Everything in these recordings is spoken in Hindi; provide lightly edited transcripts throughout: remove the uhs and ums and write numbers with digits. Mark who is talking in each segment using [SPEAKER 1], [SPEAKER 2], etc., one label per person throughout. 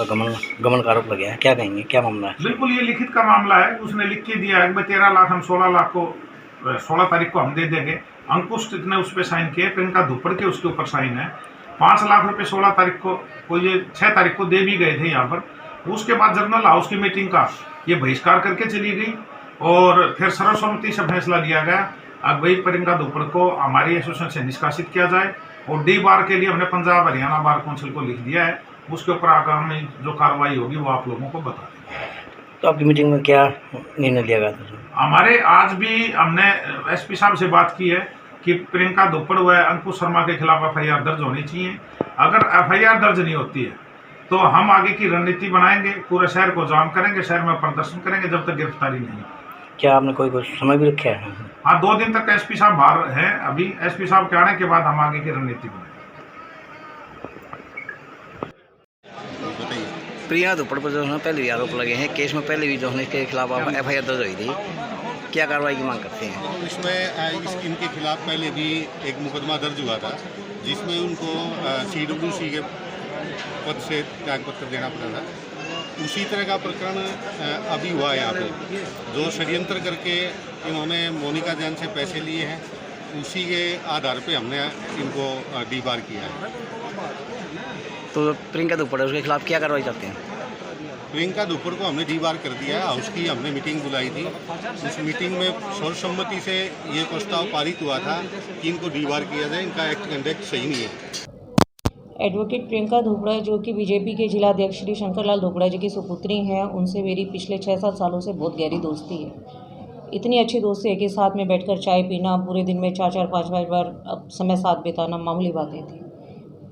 [SPEAKER 1] गमन गमन का आरोप लगा है, क्या कहेंगे, क्या मामला है?
[SPEAKER 2] बिल्कुल ये लिखित का मामला है। उसने लिख के दिया है कि 13 लाख हम 16 लाख को 16 तारीख को हम दे देंगे। अंकुश ने उस पर साइन किए, प्रियंका धुप्पड़ के उसके ऊपर साइन है। 5 लाख रुपए 16 तारीख को ये 6 तारीख को दे भी गए थे यहाँ पर। उसके बाद जर्नल हाउस की मीटिंग का ये बहिष्कार करके चली गई और फिर सर्वसम्मति से फैसला लिया गया अब भाई प्रियंका धुप्पड़ को हमारी एसोसिएशन से निष्कासित किया जाए। और डी बार के लिए हमने पंजाब हरियाणा बार काउंसिल को लिख दिया है। उसके ऊपर आगामी जो कार्रवाई होगी वो आप लोगों को बता देंगे।
[SPEAKER 1] तो आपकी मीटिंग में क्या निर्णय लिया गया था?
[SPEAKER 2] हमारे आज भी हमने एसपी साहब से बात की है कि प्रियंका धुप्पड़ व अंकुश शर्मा के खिलाफ एफआईआर दर्ज होनी चाहिए। अगर एफआईआर दर्ज नहीं होती है तो हम आगे की रणनीति बनाएंगे, पूरे शहर को जाम करेंगे, शहर में प्रदर्शन करेंगे जब तक गिरफ्तारी नहीं।
[SPEAKER 1] क्या आपने कोई समय भी रखा है?
[SPEAKER 2] हाँ, 2 दिन तक एसपी साहब बाहर हैं। अभी एसपी साहब के आने के बाद हम आगे की रणनीति बनाएंगे।
[SPEAKER 1] प्रिया धुप्पड़ पर जो है पहले भी आरोप लगे हैं, केस में पहले भी जो है इसके खिलाफ एफआईआर दर्ज हुई थी, क्या कार्रवाई की मांग करते हैं?
[SPEAKER 3] इसमें इनके खिलाफ पहले भी एक मुकदमा दर्ज हुआ था जिसमें उनको CWC के पद से त्यागपत्र देना पड़ा था। उसी तरह का प्रकरण अभी हुआ है यहाँ पे, जो षड्यंत्र करके इन्होंने मोनिका जैन से पैसे लिए हैं, उसी के आधार पे हमने इनको डीबार किया है।
[SPEAKER 1] तो प्रियंका धुप्पड़ उसके खिलाफ क्या कार्रवाई करते हैं?
[SPEAKER 3] प्रियंका धुप्पड़ को हमने डीबार कर दिया है। हाउस की हमने मीटिंग बुलाई थी। उस मीटिंग में सर्वसम्मति से ये प्रस्ताव पारित हुआ था कि इनको डीबार किया जाए, इनका एक्ट कंडक्ट सही नहीं है।
[SPEAKER 4] एडवोकेट प्रियंका धुप्पड़ जो कि बीजेपी के जिला अध्यक्ष श्री शंकरलाल धुप्पड़ जी की सुपुत्री हैं, उनसे मेरी पिछले 6-7 सालों से बहुत गहरी दोस्ती है। इतनी अच्छी दोस्ती है कि साथ में बैठकर चाय पीना, पूरे दिन में 4-4, 5-5 बार अब समय साथ बिताना मामूली बातें थी।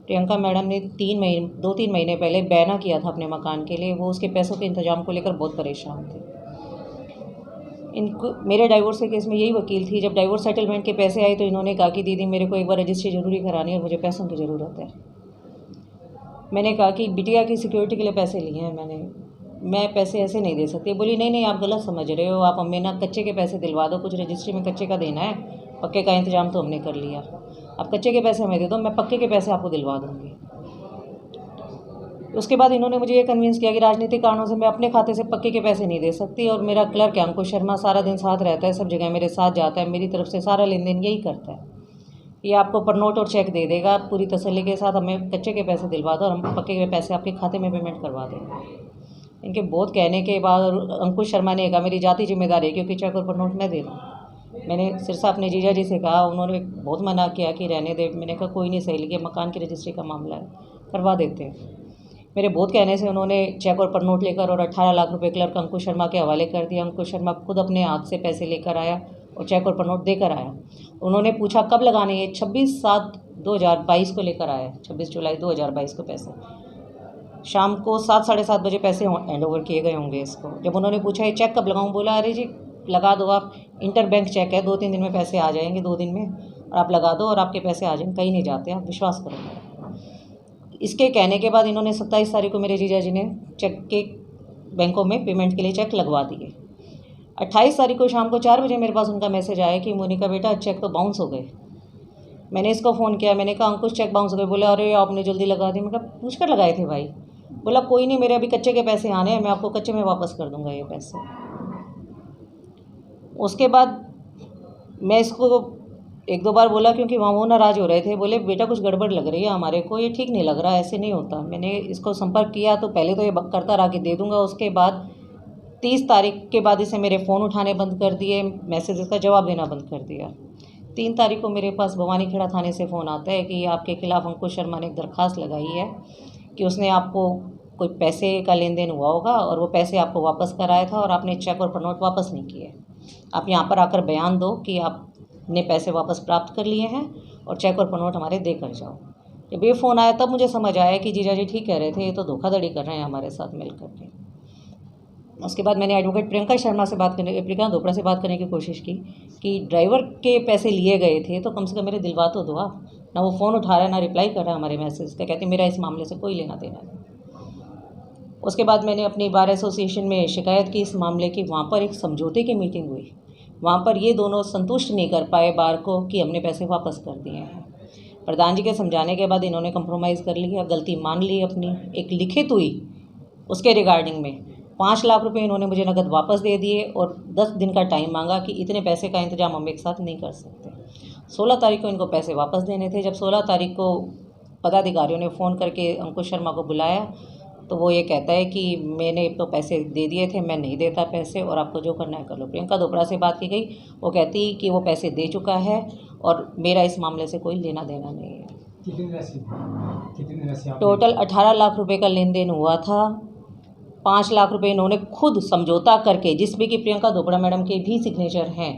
[SPEAKER 4] प्रियंका मैडम ने 2-3 महीने पहले बयाना किया था अपने मकान के लिए। वो उसके पैसों के इंतजाम को लेकर बहुत परेशान थे। इनको मेरे डाइवोर्स के केस में यही वकील थी। जब डाइवोर्स सेटलमेंट के पैसे आए तो इन्होंने कहा कि दीदी मेरे को एक बार रजिस्ट्री ज़रूरी करानी है और मुझे पैसों की ज़रूरत है। मैंने कहा कि बिटिया की सिक्योरिटी के लिए पैसे लिए हैं मैं पैसे ऐसे नहीं दे सकती। बोली नहीं आप गलत समझ रहे हो, आप हमें ना कच्चे के पैसे दिलवा दो, कुछ रजिस्ट्री में कच्चे का देना है, पक्के का इंतजाम तो हमने कर लिया, आप कच्चे के पैसे हमें दे दो, मैं पक्के के पैसे आपको दिलवा दूँगी। उसके बाद इन्होंने मुझे ये कन्विंस किया कि राजनीतिक कारणों से मैं अपने खाते से पक्के के पैसे नहीं दे सकती और मेरा क्लर्क है अंकुश शर्मा, सारा दिन साथ रहता है, सब जगह मेरे साथ जाता है, मेरी तरफ से सारा लेन देन यही करता है। ये आपको पर नोट और चेक दे देगा, पूरी तसल्ली के साथ हमें कच्चे के पैसे दिलवा दो और हम पक्के के पैसे आपके खाते में पेमेंट करवा देंगे। इनके बहुत कहने के बाद अंकुश शर्मा ने कहा मेरी जाती जिम्मेदारी है क्योंकि चेक और पर नोट मैं दे दूँ। मैंने सिरसा अपने जीजा जी से कहा, उन्होंने बहुत मना किया कि रहने दे। मैंने कहा कोई नहीं, सही लगे, मकान की रजिस्ट्री का मामला है, करवा देते हैं। मेरे बहुत कहने से उन्होंने चेक और पर नोट लेकर और 18 लाख रुपए क्लर्क अंकुश शर्मा के हवाले कर दिया। अंकुश शर्मा खुद अपने हाथ से पैसे लेकर आया और चेक और पर नोट देकर आया। उन्होंने पूछा कब लगाने, ये 26/7/2022 को लेकर आया, 26 जुलाई 2022 को पैसे। शाम को 7, 7:30 बजे पैसे हैंड ओवर किए गए होंगे इसको। जब उन्होंने पूछा ये चेक कब लगाऊं, बोला अरे जी लगा दो आप, इंटर बैंक चेक है, 2-3 दिन में पैसे आ जाएंगे, 2 दिन में, और आप लगा दो और आपके पैसे आ जाएंगे, कहीं नहीं जाते, आप विश्वास करो। इसके कहने के बाद इन्होंने 27 तारीख को मेरे जीजा जी ने चेक के बैंकों में पेमेंट के लिए चेक लगवा दिए। 28 तारीख को शाम को 4 बजे मेरे पास उनका मैसेज आया कि मोनिका बेटा चेक तो बाउंस हो गए। मैंने इसको फ़ोन किया, मैंने कहा अंकुश चेक बाउंस हो गए। बोला अरे आपने जल्दी लगा दी। मैं कहा पूछ कर लगाए थे भाई। बोला कोई नहीं, मेरे अभी कच्चे के पैसे आने हैं, मैं आपको कच्चे में वापस कर दूंगा ये पैसे। उसके बाद मैं इसको 1-2 बार बोला क्योंकि वहाँ वो नाराज़ हो रहे थे। बोले बेटा कुछ गड़बड़ लग रही है हमारे को, ये ठीक नहीं लग रहा, ऐसे नहीं होता। मैंने इसको संपर्क किया तो पहले तो ये करता रहा कि दे दूँगा। उसके बाद 30 तारीख के बाद इसे मेरे फ़ोन उठाने बंद कर दिए, मैसेजेस का जवाब देना बंद कर दिया। 3 तारीख को मेरे पास भवानी खेड़ा थाने से फ़ोन आता है कि आपके खिलाफ़ अंकुश शर्मा ने एक दरख्वास्त लगाई है कि उसने आपको कोई पैसे का लेन देन हुआ होगा और वो पैसे आपको वापस कराया था और आपने चेक और पर नोट वापस नहीं किए। आप यहाँ पर आकर बयान दो कि आपने पैसे वापस प्राप्त कर लिए हैं और चेक और पर नोट हमारे दे कर जाओ। जब ये फ़ोन आया तब मुझे समझ आया कि जीजा जी ठीक कह रहे थे, ये तो धोखाधड़ी कर रहे हैं हमारे साथ मिल करके। उसके बाद मैंने एडवोकेट प्रियंका धुप्पड़ से बात करने की कोशिश की कि ड्राइवर के पैसे लिए गए थे तो कम से कम मेरे दिलवा तो दो आप। ना वो फ़ोन उठा रहा है, ना रिप्लाई कर रहा है हमारे मैसेज का। कहती मेरा इस मामले से कोई लेना देना नहीं। उसके बाद मैंने अपनी बार एसोसिएशन में शिकायत की इस मामले की। वहाँ पर एक समझौते की मीटिंग हुई। वहाँ पर ये दोनों संतुष्ट नहीं कर पाए बार को कि हमने पैसे वापस कर दिए हैं। प्रधान जी के समझाने के बाद इन्होंने कंप्रोमाइज़ कर लिया, गलती मान ली अपनी। एक लिखित हुई उसके रिगार्डिंग में 5 लाख रुपए इन्होंने मुझे नकद वापस दे दिए और 10 दिन का टाइम मांगा कि इतने पैसे का इंतजाम हम एक साथ नहीं कर सकते। 16 तारीख को इनको पैसे वापस देने थे। जब 16 तारीख को पदाधिकारियों ने फ़ोन करके अंकुश शर्मा को बुलाया तो वो ये कहता है कि मैंने तो पैसे दे दिए थे, मैं नहीं देता पैसे और आपको जो करना है कर लो। प्रियंका धोपड़ा से बात की गई, वो कहती कि वो पैसे दे चुका है और मेरा इस मामले से कोई लेना देना नहीं है।
[SPEAKER 5] कितनी राशि
[SPEAKER 4] टोटल 18 लाख रुपए का लेन देन हुआ था। 5 लाख रुपए इन्होंने खुद समझौता करके, जिसमें कि प्रियंका धोपड़ा मैडम के भी सिग्नेचर हैं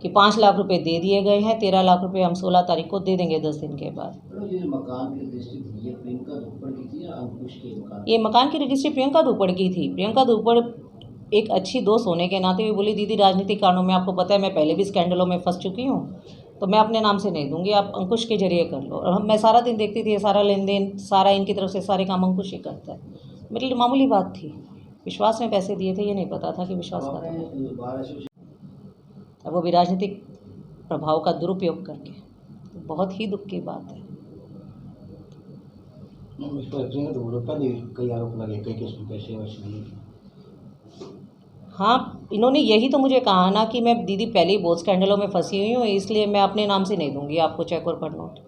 [SPEAKER 4] कि 5 लाख रुपए दे दिए गए हैं। 13 लाख रुपए हम 16 तारीख को दे देंगे 10 दिन के बाद।
[SPEAKER 6] ये मकान की रजिस्ट्री थी, ये प्रियंका धोपड़ की थी या अंकुश के मकान?
[SPEAKER 4] ये मकान की रजिस्ट्री प्रियंका धोपड़ की थी। प्रियंका धोपड़ एक अच्छी दोस्त होने के नाते भी बोली, दीदी राजनीतिक कारणों में आपको पता है मैं पहले भी स्कैंडलों में फंस चुकी हूँ, तो मैं अपने नाम से नहीं दूंगी, आप अंकुश के जरिए कर लो। और मैं सारा दिन देखती थी, सारा लेन देन सारा इनकी तरफ से सारे काम अंकुश ही करता है। मेरे लिए मामूली बात थी, विश्वास में पैसे दिए थे, ये नहीं पता था कि विश्वास कर रहे हैं। अब वो भी राजनीतिक प्रभाव का दुरुपयोग करके, तो बहुत ही दुख की बात है।
[SPEAKER 5] इस पर कई आरोप लगे, कई केस में पैसे वसूले।
[SPEAKER 4] हाँ, इन्होंने यही तो मुझे कहा ना कि मैं दीदी पहले ही बहुत स्कैंडलों में फंसी हुई हूँ, इसलिए मैं अपने नाम से नहीं दूंगी आपको चेक और पर नोट।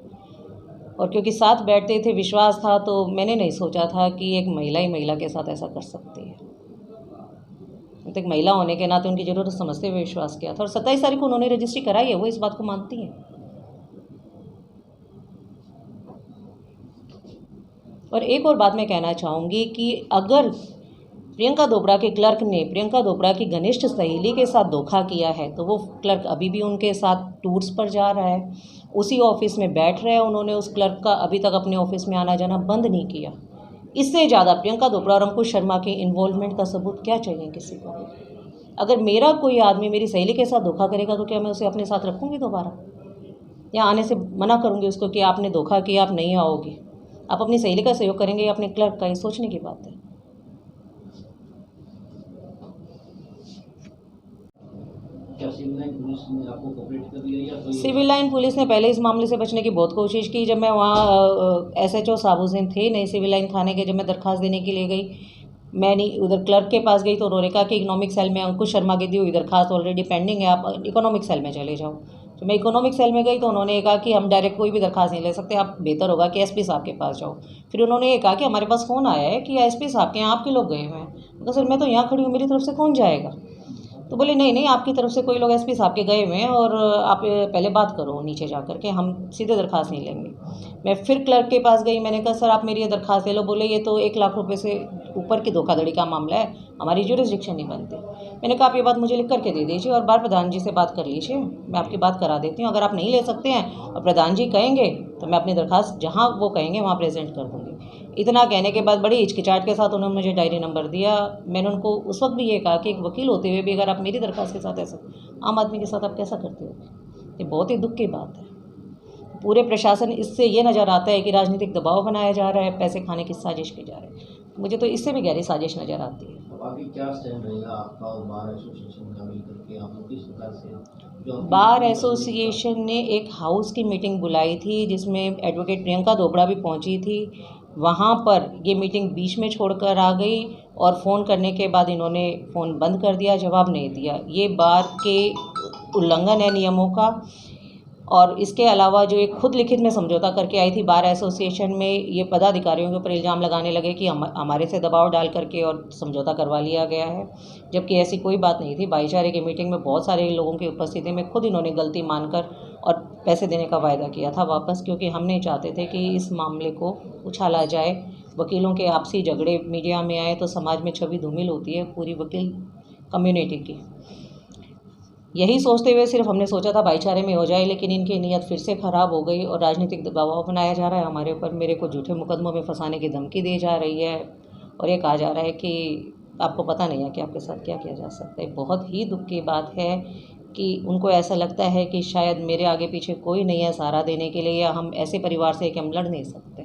[SPEAKER 4] और क्योंकि साथ बैठते थे, विश्वास था, तो मैंने नहीं सोचा था कि एक महिला ही महिला के साथ ऐसा कर सकती है। तो एक महिला होने के नाते उनकी ज़रूरत समझते हुए विश्वास किया था। और 27 तारीख को उन्होंने रजिस्ट्री कराई है, वो इस बात को मानती हैं। और एक और बात मैं कहना चाहूँगी कि अगर प्रियंका धोपड़ा के क्लर्क ने प्रियंका धोपड़ा की घनिष्ठ सहेली के साथ धोखा किया है, तो वो क्लर्क अभी भी उनके साथ टूर्स पर जा रहा है, उसी ऑफिस में बैठ रहे हैं। उन्होंने उस क्लर्क का अभी तक अपने ऑफिस में आना जाना बंद नहीं किया। इससे ज़्यादा प्रियंका धोपड़ा और अंकुश शर्मा के इन्वॉल्वमेंट का सबूत क्या चाहिए किसी को? अगर मेरा कोई आदमी मेरी सहेली के साथ धोखा करेगा तो क्या मैं उसे अपने साथ रखूँगी दोबारा, या आने से मना करूँगी उसको कि आपने धोखा किया, आप नहीं आओगे? आप अपनी सहेली का सहयोग करेंगे या अपने क्लर्क का? ये सोचने की बात है।
[SPEAKER 6] क्या सिविल लाइन पुलिस ने आपको कोऑपरेट कर दिया या कोई?
[SPEAKER 4] सिविल लाइन पुलिस ने पहले इस मामले से बचने की बहुत कोशिश की। जब मैं वहाँ SHO साबुद्दीन थे नई सिविल लाइन थाने के, जब मैं दरख्वास्त देने के लिए गई, मैं नहीं उधर क्लर्क के पास गई तो उन्होंने कहा कि इकोनॉमिक सेल में अंकुश शर्मा की दी हुई दरख्वास्त ऑलरेडी पेंडिंग है, आप इकोनॉमिक सेल में चले जाओ। तो मैं इकोनॉमिक सेल में गई तो उन्होंने कहा कि हम डायरेक्ट कोई भी दरख्वास्त नहीं ले सकते, आप बेहतर होगा कि SP साहब के पास जाओ। फिर उन्होंने ये कहा कि हमारे पास फ़ोन आया है कि SP साहब के यहाँ आपके लोग गए हुए हैं। तो सर मैं तो यहाँ खड़ी हूँ, मेरी तरफ से कौन जाएगा? तो बोले नहीं आपकी तरफ से कोई लोग SP साहब के गए हुए हैं और आप पहले बात करो नीचे जा कर के, हम सीधे दरख्वास्त नहीं लेंगे। मैं फिर क्लर्क के पास गई, मैंने कहा सर आप मेरी ये दरख्वास्त ले लो। बोले ये तो 1 लाख रुपए से ऊपर की धोखाधड़ी का मामला है, हमारी ज्यूरिसडिक्शन नहीं बनती। मैंने कहा आप ये बात मुझे लिख करके दे दीजिए और बार प्रधान जी से बात कर लीजिए, मैं आपकी बात करा देती हूँ। अगर आप नहीं ले सकते हैं और प्रधान जी कहेंगे तो मैं अपनी दरख्वास्त जहाँ वो कहेंगे वहाँ प्रेजेंट कर दूँगी। इतना कहने के बाद बड़ी हिचकिचाहट के साथ उन्होंने मुझे डायरी नंबर दिया। मैंने उनको उस वक्त भी ये कहा कि एक वकील होते हुए भी अगर आप मेरी दरख्वास्त के साथ ऐसा आम आदमी के साथ आप कैसा करते हो? ये बहुत ही दुख की बात है। पूरे प्रशासन इससे ये नज़र आता है कि राजनीतिक दबाव बनाया जा रहा है, पैसे खाने की साजिश की जा रही है। मुझे तो इससे भी गहरी साजिश नज़र आती है।
[SPEAKER 6] अब आगे क्या स्टैंड रहेगा आपका और बार एसोसिएशन का मिलकर के? आप लोग किस प्रकार से जो
[SPEAKER 4] बार एसोसिएशन ने एक हाउस की मीटिंग बुलाई थी जिसमें एडवोकेट प्रियंका धोपड़ा भी पहुंची थी। वहां पर ये मीटिंग बीच में छोड़कर आ गई और फ़ोन करने के बाद इन्होंने फ़ोन बंद कर दिया, जवाब नहीं दिया। ये बार के उल्लंघन है नियमों का। और इसके अलावा जो एक खुद लिखित में समझौता करके आई थी बार एसोसिएशन में, ये पदाधिकारियों के ऊपर इल्ज़ाम लगाने लगे कि हमारे से दबाव डाल करके और समझौता करवा लिया गया है, जबकि ऐसी कोई बात नहीं थी। भाईचारे की मीटिंग में बहुत सारे लोगों की उपस्थिति में खुद इन्होंने गलती मानकर और पैसे देने का वायदा किया था वापस, क्योंकि हम नहीं चाहते थे कि इस मामले को उछाला जाए। वकीलों के आपसी झगड़े मीडिया में आए तो समाज में छवि धूमिल होती है पूरी वकील कम्युनिटी की। यही सोचते हुए सिर्फ हमने सोचा था भाईचारे में हो जाए, लेकिन इनकी नीयत फिर से ख़राब हो गई और राजनीतिक दबाव बनाया जा रहा है हमारे ऊपर। मेरे को झूठे मुकदमों में फंसाने की धमकी दी जा रही है और ये कहा जा रहा है कि आपको पता नहीं है कि आपके साथ क्या किया जा सकता है। बहुत ही दुख की बात है कि उनको ऐसा लगता है कि शायद मेरे आगे पीछे कोई नहीं है सहारा देने के लिए, या हम ऐसे परिवार से कि हम लड़ नहीं सकते।